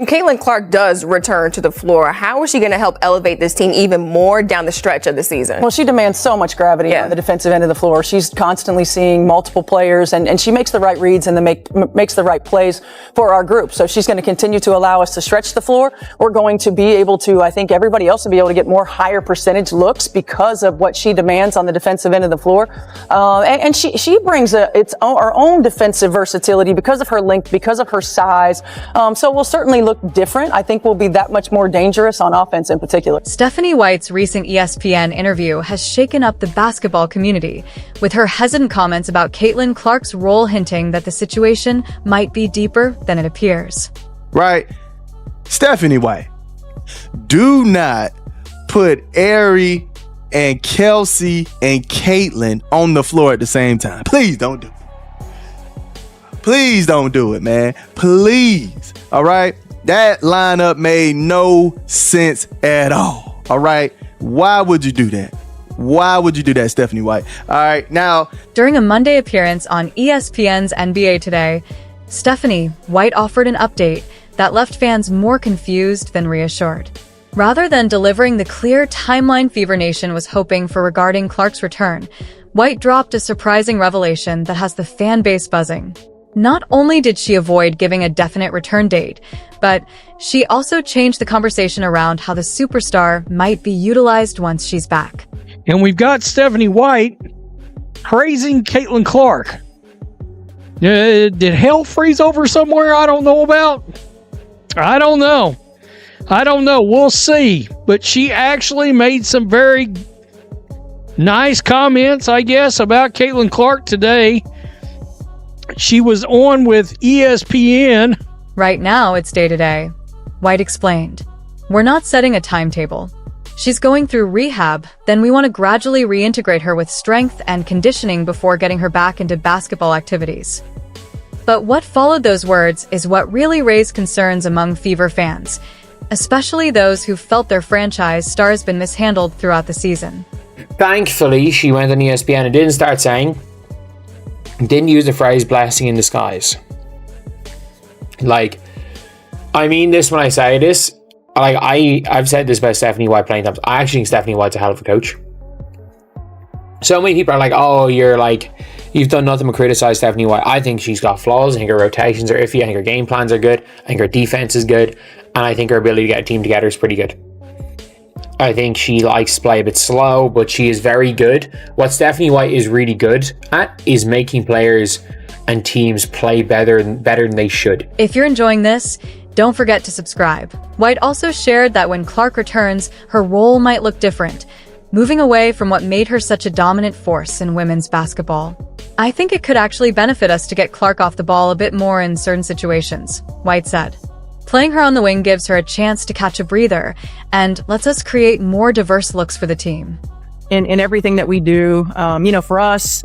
Caitlin Clark does return to the floor. How is she going to help elevate this team even more down the stretch of the season? Well, she demands so much gravity on the defensive end of the floor. She's constantly seeing multiple players, and she makes the right reads and makes the right plays for our group. So she's going to continue to allow us to stretch the floor. We're going to be able to, I think everybody else will be able to get more higher percentage looks because of what she demands on the defensive end of the floor. And she brings our own defensive versatility because of her length, because of her size. So we'll certainly look different. I think we'll be that much more dangerous on offense in particular. Stephanie White's recent ESPN interview has shaken up the basketball community, with her hesitant comments about Caitlin Clark's role hinting that the situation might be deeper than it appears. Right. Stephanie White, do not put Ari and Kelsey and Caitlin on the floor at the same time. Please don't do it. Please don't do it, man. Please. All right. That lineup made no sense at all. All right. Why would you do that? Why would you do that, Stephanie White? All right. Now, during a Monday appearance on ESPN's NBA Today, Stephanie White offered an update that left fans more confused than reassured. Rather than delivering the clear timeline Fever Nation was hoping for regarding Clark's return, White dropped a surprising revelation that has the fan base buzzing. Not only did she avoid giving a definite return date, but she also changed the conversation around how the superstar might be utilized once she's back. And we've got Stephanie White praising Caitlin Clark. Did hell freeze over somewhere I don't know about? I don't know. We'll see. But she actually made some very nice comments, I guess, about Caitlin Clark today. She was on with ESPN. Right now, it's day-to-day. White explained. We're not setting a timetable. She's going through rehab, then we want to gradually reintegrate her with strength and conditioning before getting her back into basketball activities. But what followed those words is what really raised concerns among Fever fans, especially those who felt their franchise star has been mishandled throughout the season. Thankfully, she went on ESPN and didn't use the phrase blessing in disguise. Like, I mean this when I say this. Like, I've said this about Stephanie White plenty of times. I actually think Stephanie White's a hell of a coach. So many people are like, oh, you've done nothing but criticize Stephanie White. I think she's got flaws. I think her rotations are iffy. I think her game plans are good. I think her defense is good. And I think her ability to get a team together is pretty good. I think she likes to play a bit slow, but she is very good. What Stephanie White is really good at is making players and teams play better than they should. If you're enjoying this, don't forget to subscribe. White also shared that when Clark returns, her role might look different, moving away from what made her such a dominant force in women's basketball. I think it could actually benefit us to get Clark off the ball a bit more in certain situations, White said. Playing her on the wing gives her a chance to catch a breather and lets us create more diverse looks for the team. In everything that we do, for us,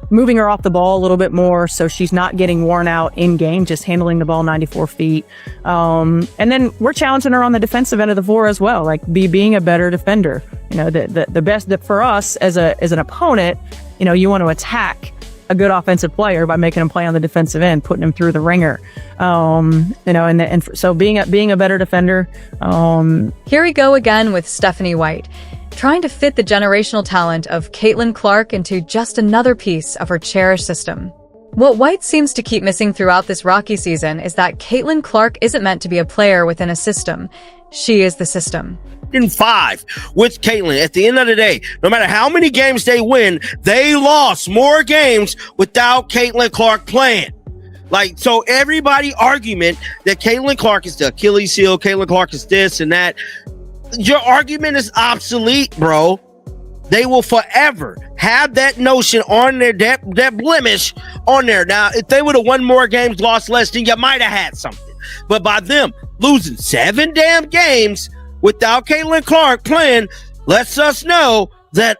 moving her off the ball a little bit more so she's not getting worn out in game, just handling the ball 94 feet. And then we're challenging her on the defensive end of the floor as well, like being a better defender. The best that for us as an opponent, you want to attack a good offensive player by making him play on the defensive end, putting him through the ringer. So being a better defender. Here we go again with Stephanie White, trying to fit the generational talent of Caitlin Clark into just another piece of her cherished system. What White seems to keep missing throughout this rocky season is that Caitlin Clark isn't meant to be a player within a system. She is the system. In 5 with Caitlin. At the end of the day, no matter how many games they win, they lost more games without Caitlin Clark playing. So everybody argument that Caitlin Clark is the Achilles heel, Caitlin Clark is this and that, your argument is obsolete, bro. They will forever have that notion on there, that blemish on there. Now, if they would have won more games, lost less, then you might have had something. But by them losing 7 damn games without Caitlin Clark playing lets us know that,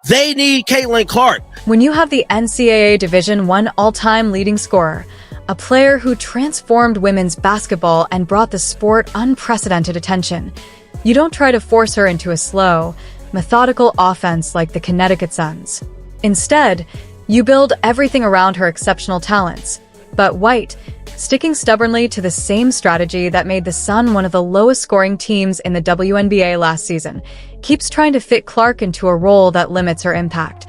they need Caitlin Clark. When you have the NCAA Division I all-time leading scorer, a player who transformed women's basketball and brought the sport unprecedented attention, you don't try to force her into a slow, methodical offense like the Connecticut Suns. Instead, you build everything around her exceptional talents. But White, sticking stubbornly to the same strategy that made the Sun one of the lowest-scoring teams in the WNBA last season, keeps trying to fit Clark into a role that limits her impact.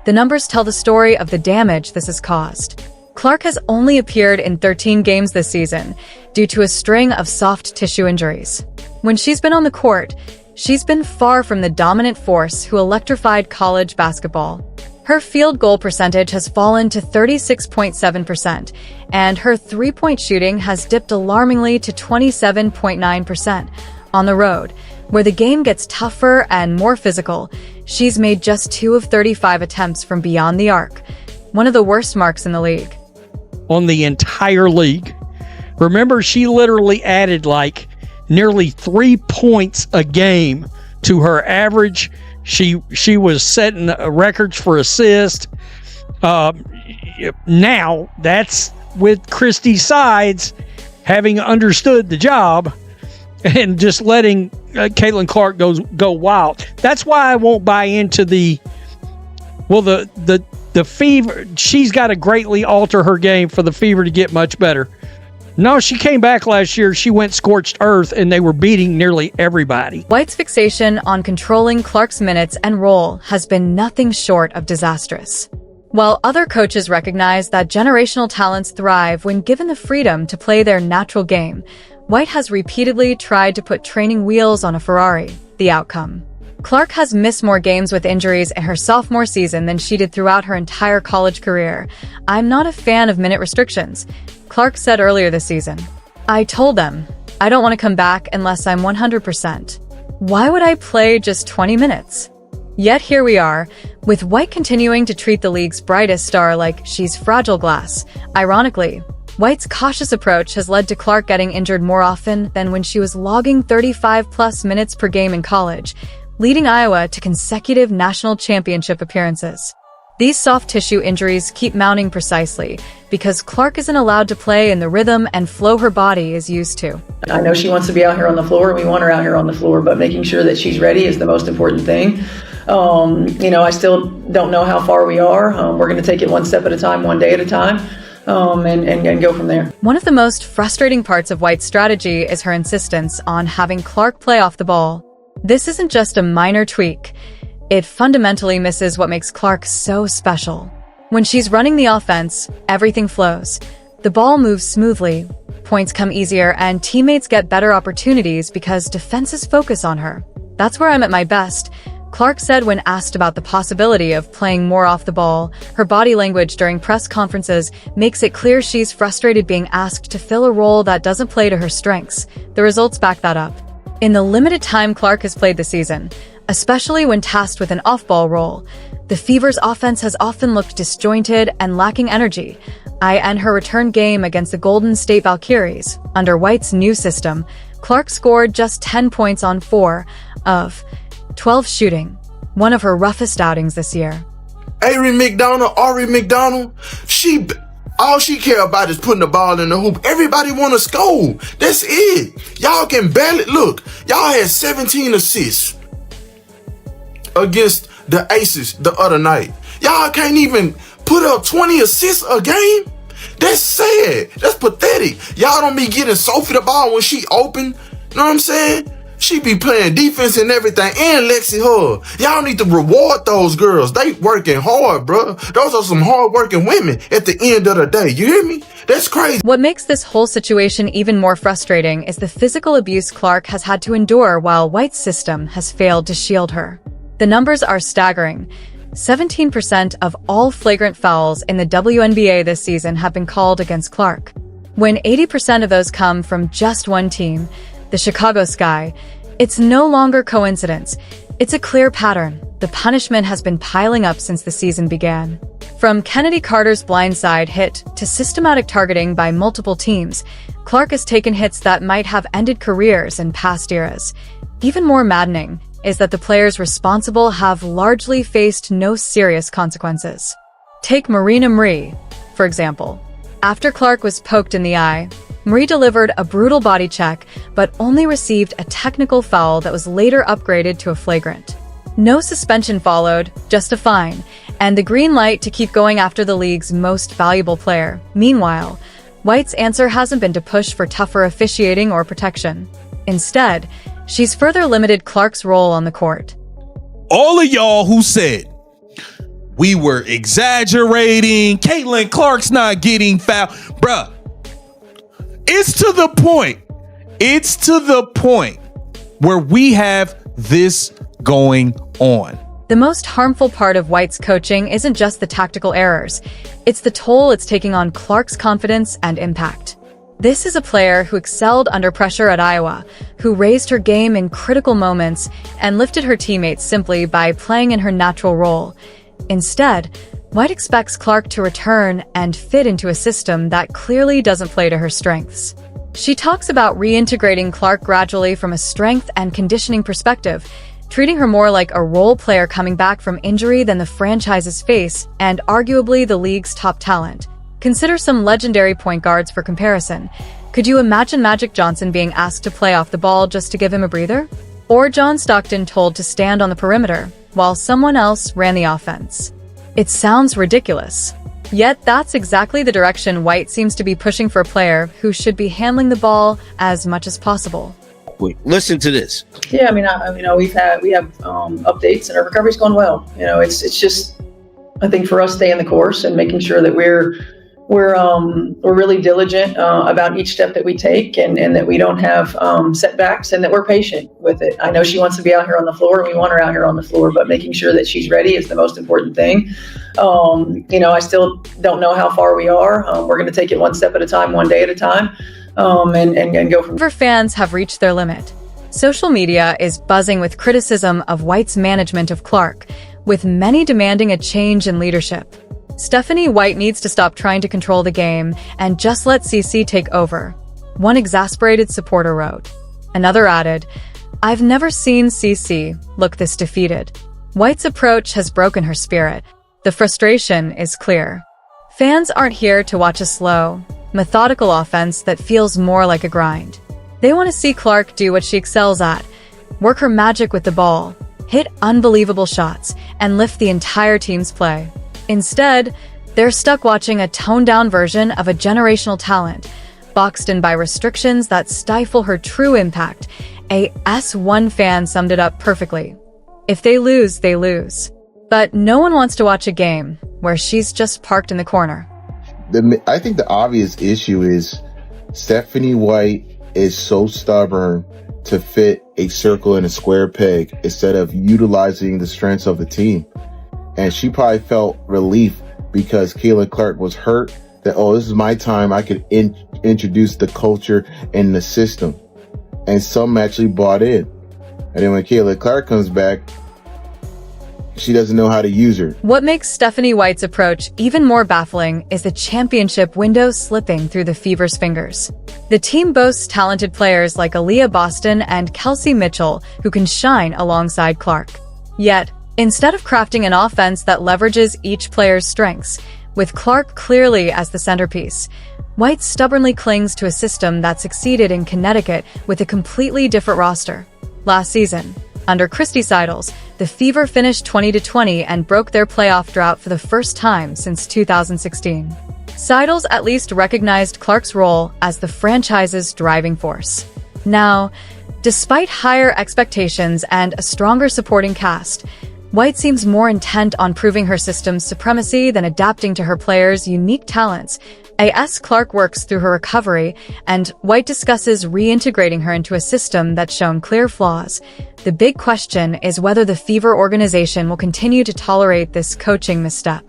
The numbers tell the story of the damage this has caused. Clark has only appeared in 13 games this season due to a string of soft tissue injuries. When she's been on the court, she's been far from the dominant force who electrified college basketball. Her field goal percentage has fallen to 36.7%, and her three-point shooting has dipped alarmingly to 27.9%. On the road, where the game gets tougher and more physical, she's made just 2 of 35 attempts from beyond the arc, one of the worst marks in the league. On the entire league. Remember, she literally added like nearly 3 points a game to her average. She was setting records for assist. Now, that's with Christy Sides having understood the job and just letting Caitlin Clark go wild. That's why I won't buy into the Fever. She's got to greatly alter her game for the Fever to get much better. No, she came back last year. She went scorched earth, and they were beating nearly everybody. White's fixation on controlling Clark's minutes and role has been nothing short of disastrous. While other coaches recognize that generational talents thrive when given the freedom to play their natural game, White has repeatedly tried to put training wheels on a Ferrari. The outcome: Clark has missed more games with injuries in her sophomore season than she did throughout her entire college career. "I'm not a fan of minute restrictions," Clark said earlier this season. "I told them, I don't want to come back unless I'm 100%. Why would I play just 20 minutes? Yet here we are, with White continuing to treat the league's brightest star like she's fragile glass. Ironically, White's cautious approach has led to Clark getting injured more often than when she was logging 35-plus minutes per game in college, leading Iowa to consecutive national championship appearances. These soft tissue injuries keep mounting precisely because Clark isn't allowed to play in the rhythm and flow her body is used to. I know she wants to be out here on the floor. We want her out here on the floor, but making sure that she's ready is the most important thing. I still don't know how far we are. We're going to take it one step at a time, one day at a time, and go from there. One of the most frustrating parts of White's strategy is her insistence on having Clark play off the ball. This isn't just a minor tweak. It fundamentally misses what makes Clark so special. When she's running the offense, everything flows. The ball moves smoothly, points come easier, and teammates get better opportunities because defenses focus on her. "That's where I'm at my best," Clark said when asked about the possibility of playing more off the ball. Her body language during press conferences makes it clear she's frustrated being asked to fill a role that doesn't play to her strengths. The results back that up. In the limited time Clark has played this season, especially when tasked with an off-ball role, the Fever's offense has often looked disjointed and lacking energy. In her return game against the Golden State Valkyries, under White's new system, Clark scored just 10 points on 4 of 12 shooting, one of her roughest outings this year. Ari McDonald, all she care about is putting the ball in the hoop. Everybody want to score. That's it. Y'all can barely look. Y'all had 17 assists against the Aces the other night. Y'all can't even put up 20 assists a game. That's sad. That's pathetic. Y'all don't be getting Sophie the ball when she open. You know what I'm saying? She be playing defense and everything, and Lexi Hull. Y'all need to reward those girls. They working hard, bro. Those are some hard-working women at the end of the day. You hear me? That's crazy. What makes this whole situation even more frustrating is the physical abuse Clark has had to endure while White's system has failed to shield her. The numbers are staggering. 17% of all flagrant fouls in the WNBA this season have been called against Clark. When 80% of those come from just one team, the Chicago Sky, it's no longer coincidence. It's a clear pattern. The punishment has been piling up since the season began. From Kennedy Carter's blindside hit to systematic targeting by multiple teams, Clark has taken hits that might have ended careers in past eras. Even more maddening is that the players responsible have largely faced no serious consequences. Take Marina Marie, for example. After Clark was poked in the eye, Marie delivered a brutal body check, but only received a technical foul that was later upgraded to a flagrant. No suspension followed, just a fine, and the green light to keep going after the league's most valuable player. Meanwhile, White's answer hasn't been to push for tougher officiating or protection. Instead, she's further limited Clark's role on the court. All of y'all who said we were exaggerating, Caitlin Clark's not getting fouled, bruh, it's to the point where we have this going on. The most harmful part of White's coaching isn't just the tactical errors. It's the toll it's taking on Clark's confidence and impact. This is a player who excelled under pressure at Iowa, who raised her game in critical moments and lifted her teammates simply by playing in her natural role. Instead, White expects Clark to return and fit into a system that clearly doesn't play to her strengths. She talks about reintegrating Clark gradually from a strength and conditioning perspective, treating her more like a role player coming back from injury than the franchise's face and arguably the league's top talent. Consider some legendary point guards for comparison. Could you imagine Magic Johnson being asked to play off the ball just to give him a breather? Or John Stockton told to stand on the perimeter while someone else ran the offense? It sounds ridiculous. Yet that's exactly the direction White seems to be pushing for a player who should be handling the ball as much as possible. Listen to this. Yeah, we have updates and our recovery's going well. It's just, I think for us staying the course and making sure that we're really diligent about each step that we take and that we don't have setbacks and that we're patient with it. I know she wants to be out here on the floor and we want her out here on the floor, but making sure that she's ready is the most important thing. I still don't know how far we are. We're going to take it one step at a time, one day at a time. And go from there. Fans have reached their limit. Social media is buzzing with criticism of White's management of Clark, with many demanding a change in leadership. Stephanie White needs to stop trying to control the game and just let CC take over, one exasperated supporter wrote. Another added, "I've never seen CC look this defeated." White's approach has broken her spirit. The frustration is clear. Fans aren't here to watch a slow, methodical offense that feels more like a grind. They want to see Clark do what she excels at, work her magic with the ball, hit unbelievable shots, and lift the entire team's play. Instead, they're stuck watching a toned-down version of a generational talent, boxed in by restrictions that stifle her true impact. A S1 fan summed it up perfectly. If they lose, they lose. But no one wants to watch a game where she's just parked in the corner. I think the obvious issue is Stephanie White is so stubborn to fit a circle in a square peg instead of utilizing the strengths of the team. And she probably felt relief because Caitlin Clark was hurt that, this is my time. I could introduce the culture and the system. And some actually bought in. And then when Caitlin Clark comes back, she doesn't know how to use her. What makes Stephanie White's approach even more baffling is the championship window slipping through the Fever's fingers. The team boasts talented players like Aaliyah Boston and Kelsey Mitchell who can shine alongside Clark. Yet, instead of crafting an offense that leverages each player's strengths, with Clark clearly as the centerpiece, White stubbornly clings to a system that succeeded in Connecticut with a completely different roster. Last season, under Christy Seidels, the Fever finished 20-20 and broke their playoff drought for the first time since 2016. Seidels at least recognized Clark's role as the franchise's driving force. Now, despite higher expectations and a stronger supporting cast, White seems more intent on proving her system's supremacy than adapting to her players' unique talents. A.S. Clark works through her recovery, and White discusses reintegrating her into a system that's shown clear flaws. The big question is whether the Fever organization will continue to tolerate this coaching misstep.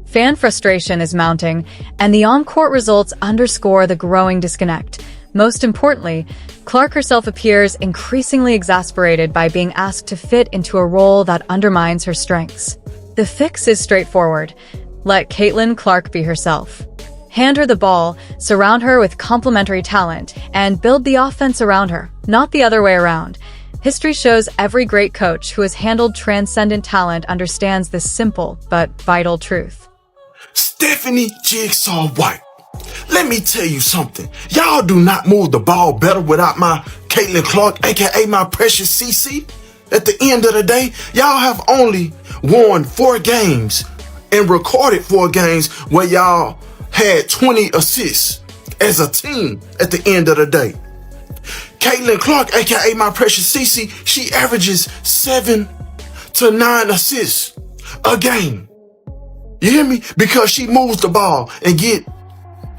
Fan frustration is mounting, and the on-court results underscore the growing disconnect. Most importantly, Clark herself appears increasingly exasperated by being asked to fit into a role that undermines her strengths. The fix is straightforward. Let Caitlin Clark be herself. Hand her the ball, surround her with complementary talent, and build the offense around her, not the other way around. History shows every great coach who has handled transcendent talent understands this simple but vital truth. Stephanie Jigsaw White. Let me tell you something. Y'all do not move the ball better without my Caitlin Clark, aka my precious CC. At the end of the day, y'all have only won 4 games and recorded 4 games where y'all had 20 assists. as a team at the end of the day. Caitlin Clark, aka my precious Cece, she averages 7 to 9 assists a game. You hear me? Because she moves the ball and get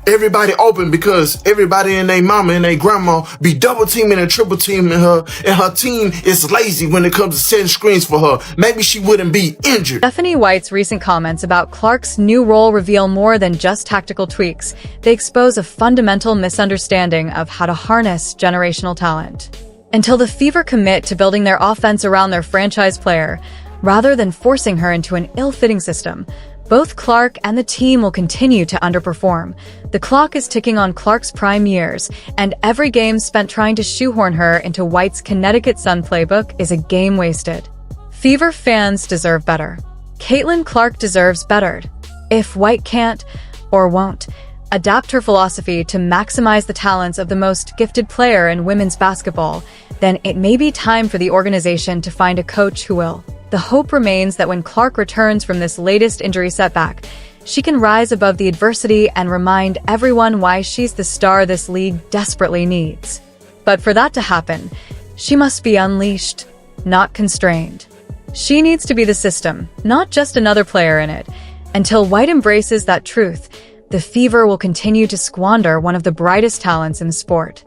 everybody open, because everybody and their mama and their grandma be double teaming and triple teaming her, and her team is lazy when it comes to setting screens for her. Maybe she wouldn't be injured. Stephanie White's recent comments about Clark's new role reveal more than just tactical tweaks. They expose a fundamental misunderstanding of how to harness generational talent. Until the Fever commit to building their offense around their franchise player, rather than forcing her into an ill-fitting system, both Clark and the team will continue to underperform. The clock is ticking on Clark's prime years, and every game spent trying to shoehorn her into White's Connecticut Sun playbook is a game wasted. Fever fans deserve better. Caitlin Clark deserves better. If White can't, or won't, adapt her philosophy to maximize the talents of the most gifted player in women's basketball, then it may be time for the organization to find a coach who will. The hope remains that when Clark returns from this latest injury setback, she can rise above the adversity and remind everyone why she's the star this league desperately needs. But for that to happen, she must be unleashed, not constrained. She needs to be the system, not just another player in it. Until White embraces that truth, the Fever will continue to squander one of the brightest talents in the sport.